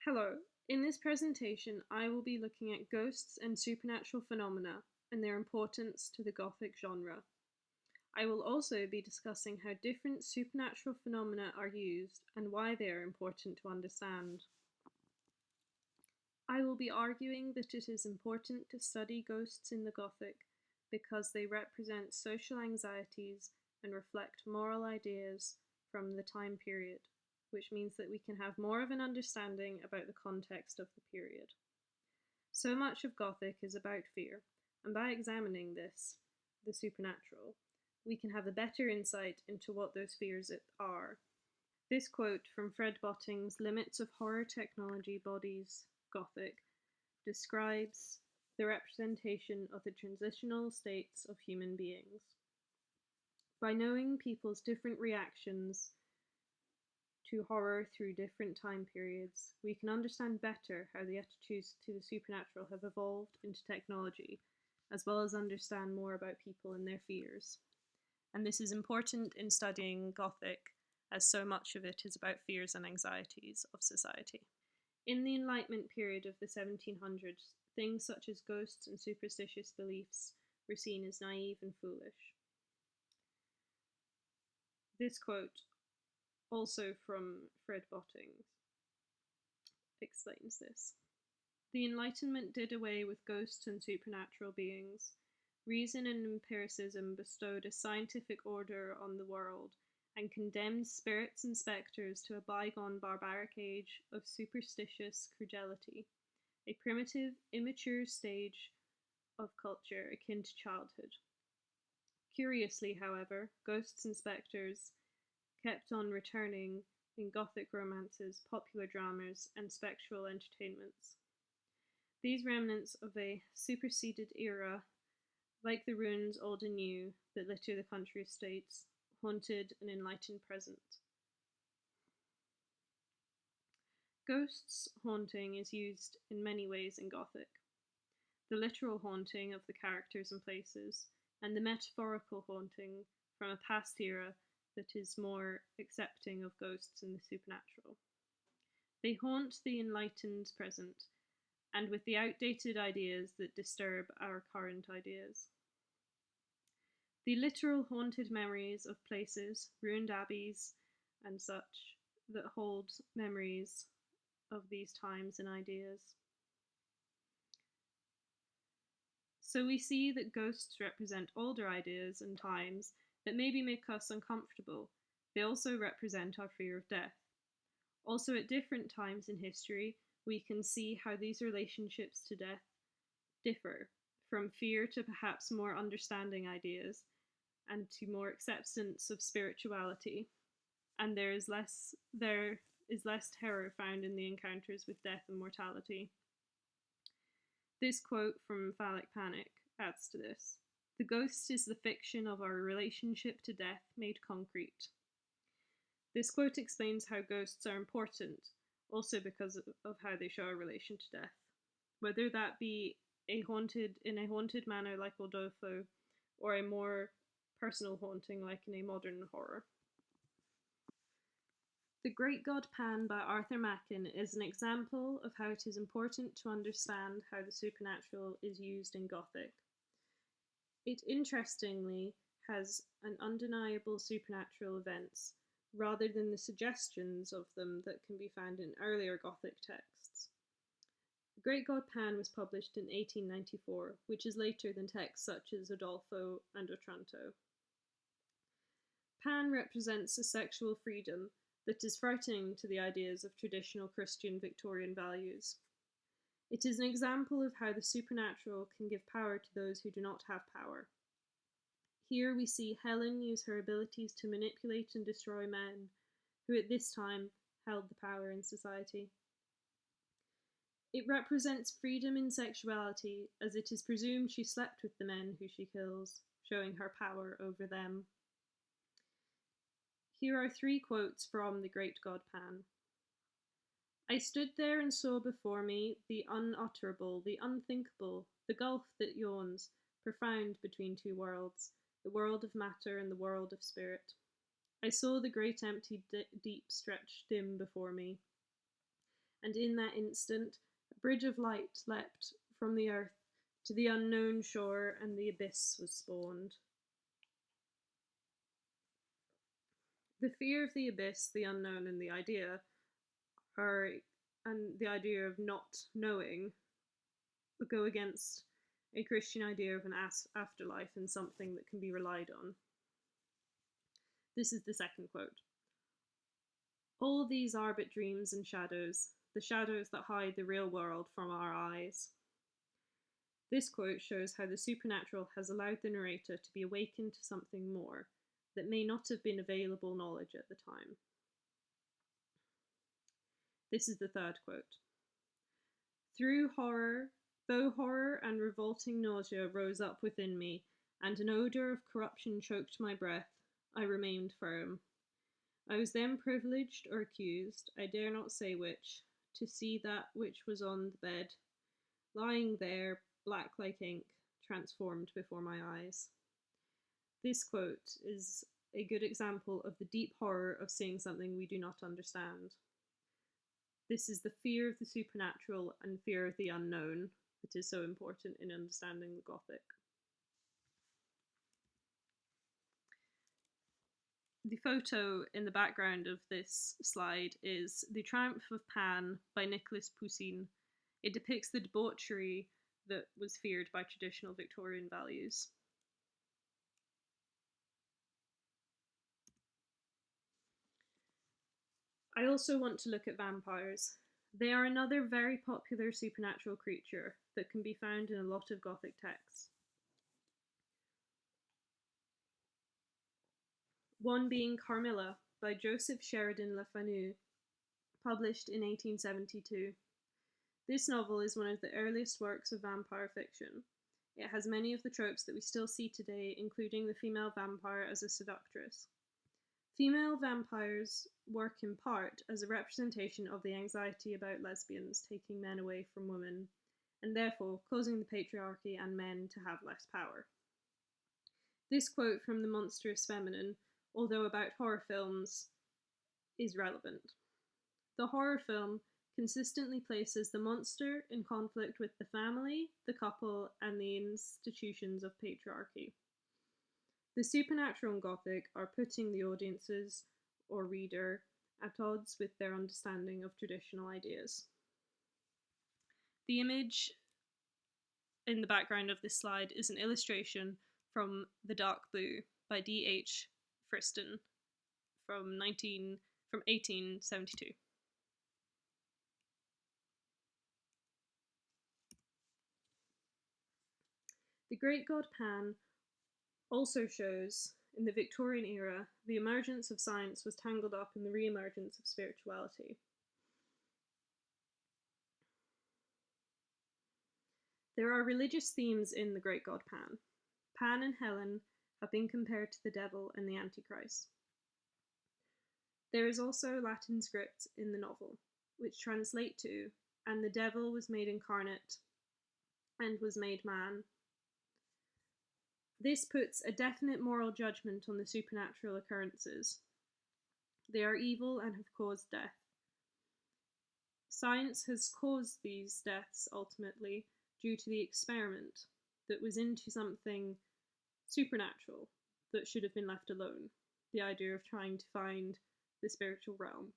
Hello, in this presentation I will be looking at ghosts and supernatural phenomena and their importance to the Gothic genre. I will also be discussing how different supernatural phenomena are used and why they are important to understand. I will be arguing that it is important to study ghosts in the Gothic because they represent social anxieties and reflect moral ideas from the time period, which means that we can have more of an understanding about the context of the period. So much of Gothic is about fear, and by examining this, the supernatural, we can have a better insight into what those fears are. This quote from Fred Botting's Limits of Horror Technology Bodies Gothic describes the representation of the transitional states of human beings. By knowing people's different reactions to horror through different time periods, we can understand better how the attitudes to the supernatural have evolved into technology, as well as understand more about people and their fears. And this is important in studying Gothic, as so much of it is about fears and anxieties of society. In the Enlightenment period of the 1700s, things such as ghosts and superstitious beliefs were seen as naive and foolish. This quote, also from Fred Botting, explains this. The Enlightenment did away with ghosts and supernatural beings. Reason and empiricism bestowed a scientific order on the world and condemned spirits and spectres to a bygone barbaric age of superstitious credulity, a primitive, immature stage of culture akin to childhood. Curiously, however, ghosts and spectres kept on returning in Gothic romances, popular dramas, and spectral entertainments. These remnants of a superseded era, like the ruins old and new that litter the country estates, haunted an enlightened present. Ghosts haunting is used in many ways in Gothic. The literal haunting of the characters and places, and the metaphorical haunting from a past era that is more accepting of ghosts and the supernatural. They haunt the enlightened present, and with the outdated ideas that disturb our current ideas. The literal haunted memories of places, ruined abbeys, and such, that hold memories of these times and ideas. So we see that ghosts represent older ideas and times that maybe make us uncomfortable. They also represent our fear of death. Also, at different times in history, we can see how these relationships to death differ, from fear to perhaps more understanding ideas, and to more acceptance of spirituality. And there is less terror found in the encounters with death and mortality. This quote from Phallic Panic adds to this. The ghost is the fiction of our relationship to death made concrete. This quote explains how ghosts are important, also because of how they show our relation to death. Whether that be in a haunted manner like Udolpho, or a more personal haunting like in a modern horror. The Great God Pan by Arthur Machen is an example of how it is important to understand how the supernatural is used in Gothic. It interestingly has an undeniable supernatural events, rather than the suggestions of them that can be found in earlier Gothic texts. The Great God Pan was published in 1894, which is later than texts such as Udolpho and Otranto. Pan represents a sexual freedom that is frightening to the ideas of traditional Christian Victorian values. It is an example of how the supernatural can give power to those who do not have power. Here we see Helen use her abilities to manipulate and destroy men, who at this time held the power in society. It represents freedom in sexuality, as it is presumed she slept with the men who she kills, showing her power over them. Here are 3 quotes from The Great God Pan. I stood there and saw before me the unutterable, the unthinkable, the gulf that yawns, profound between 2 worlds, the world of matter and the world of spirit. I saw the great empty deep stretched dim before me, and in that instant a bridge of light leapt from the earth to the unknown shore, and the abyss was spawned. The fear of the abyss, the unknown, and the idea of not knowing go against a Christian idea of an afterlife and something that can be relied on. This is the second quote. All these are but dreams and shadows, the shadows that hide the real world from our eyes. This quote shows how the supernatural has allowed the narrator to be awakened to something more that may not have been available knowledge at the time. This is the third quote. Though horror and revolting nausea rose up within me, and an odour of corruption choked my breath, I remained firm. I was then privileged or accused, I dare not say which, to see that which was on the bed, lying there, black like ink, transformed before my eyes. This quote is a good example of the deep horror of seeing something we do not understand. This is the fear of the supernatural and fear of the unknown that is so important in understanding the Gothic. The photo in the background of this slide is The Triumph of Pan by Nicholas Poussin. It depicts the debauchery that was feared by traditional Victorian values. I also want to look at vampires. They are another very popular supernatural creature that can be found in a lot of Gothic texts. One being Carmilla by Joseph Sheridan Le Fanu, published in 1872. This novel is one of the earliest works of vampire fiction. It has many of the tropes that we still see today, including the female vampire as a seductress. Female vampires work in part as a representation of the anxiety about lesbians taking men away from women, and therefore causing the patriarchy and men to have less power. This quote from The Monstrous Feminine, although about horror films, is relevant. The horror film consistently places the monster in conflict with the family, the couple, and the institutions of patriarchy. The supernatural and Gothic are putting the audiences or reader at odds with their understanding of traditional ideas. The image in the background of this slide is an illustration from The Dark Blue by D.H. Friston from 1872. The great god Pan also shows, in the Victorian era, the emergence of science was tangled up in the re-emergence of spirituality. There are religious themes in the great god Pan. Pan and Helen have been compared to the devil and the Antichrist. There is also Latin script in the novel, which translate to, and the devil was made incarnate and was made man. This puts a definite moral judgment on the supernatural occurrences. They are evil and have caused death. Science has caused these deaths ultimately due to the experiment that was into something supernatural that should have been left alone. The idea of trying to find the spiritual realm.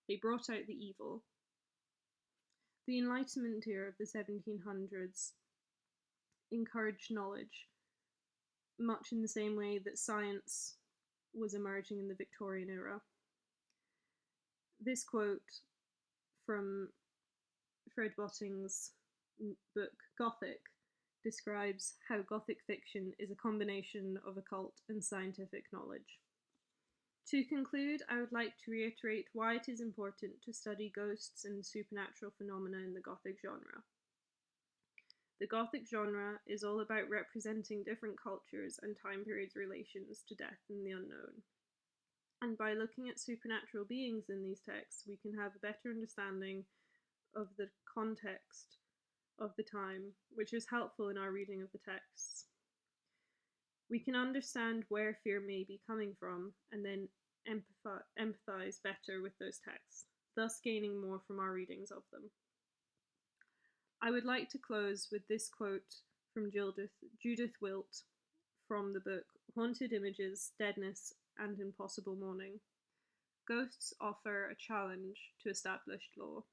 They brought out the evil. The Enlightenment era of the 1700s encouraged knowledge, much in the same way that science was emerging in the Victorian era. This quote from Fred Botting's book Gothic describes how Gothic fiction is a combination of occult and scientific knowledge. To conclude, I would like to reiterate why it is important to study ghosts and supernatural phenomena in the Gothic genre. The Gothic genre is all about representing different cultures and time periods' relations to death and the unknown. And by looking at supernatural beings in these texts, we can have a better understanding of the context of the time, which is helpful in our reading of the texts. We can understand where fear may be coming from, and then empathize better with those texts, thus gaining more from our readings of them. I would like to close with this quote from Judith Wilt from the book Haunted Images, Deadness, and Impossible Mourning. Ghosts offer a challenge to established law.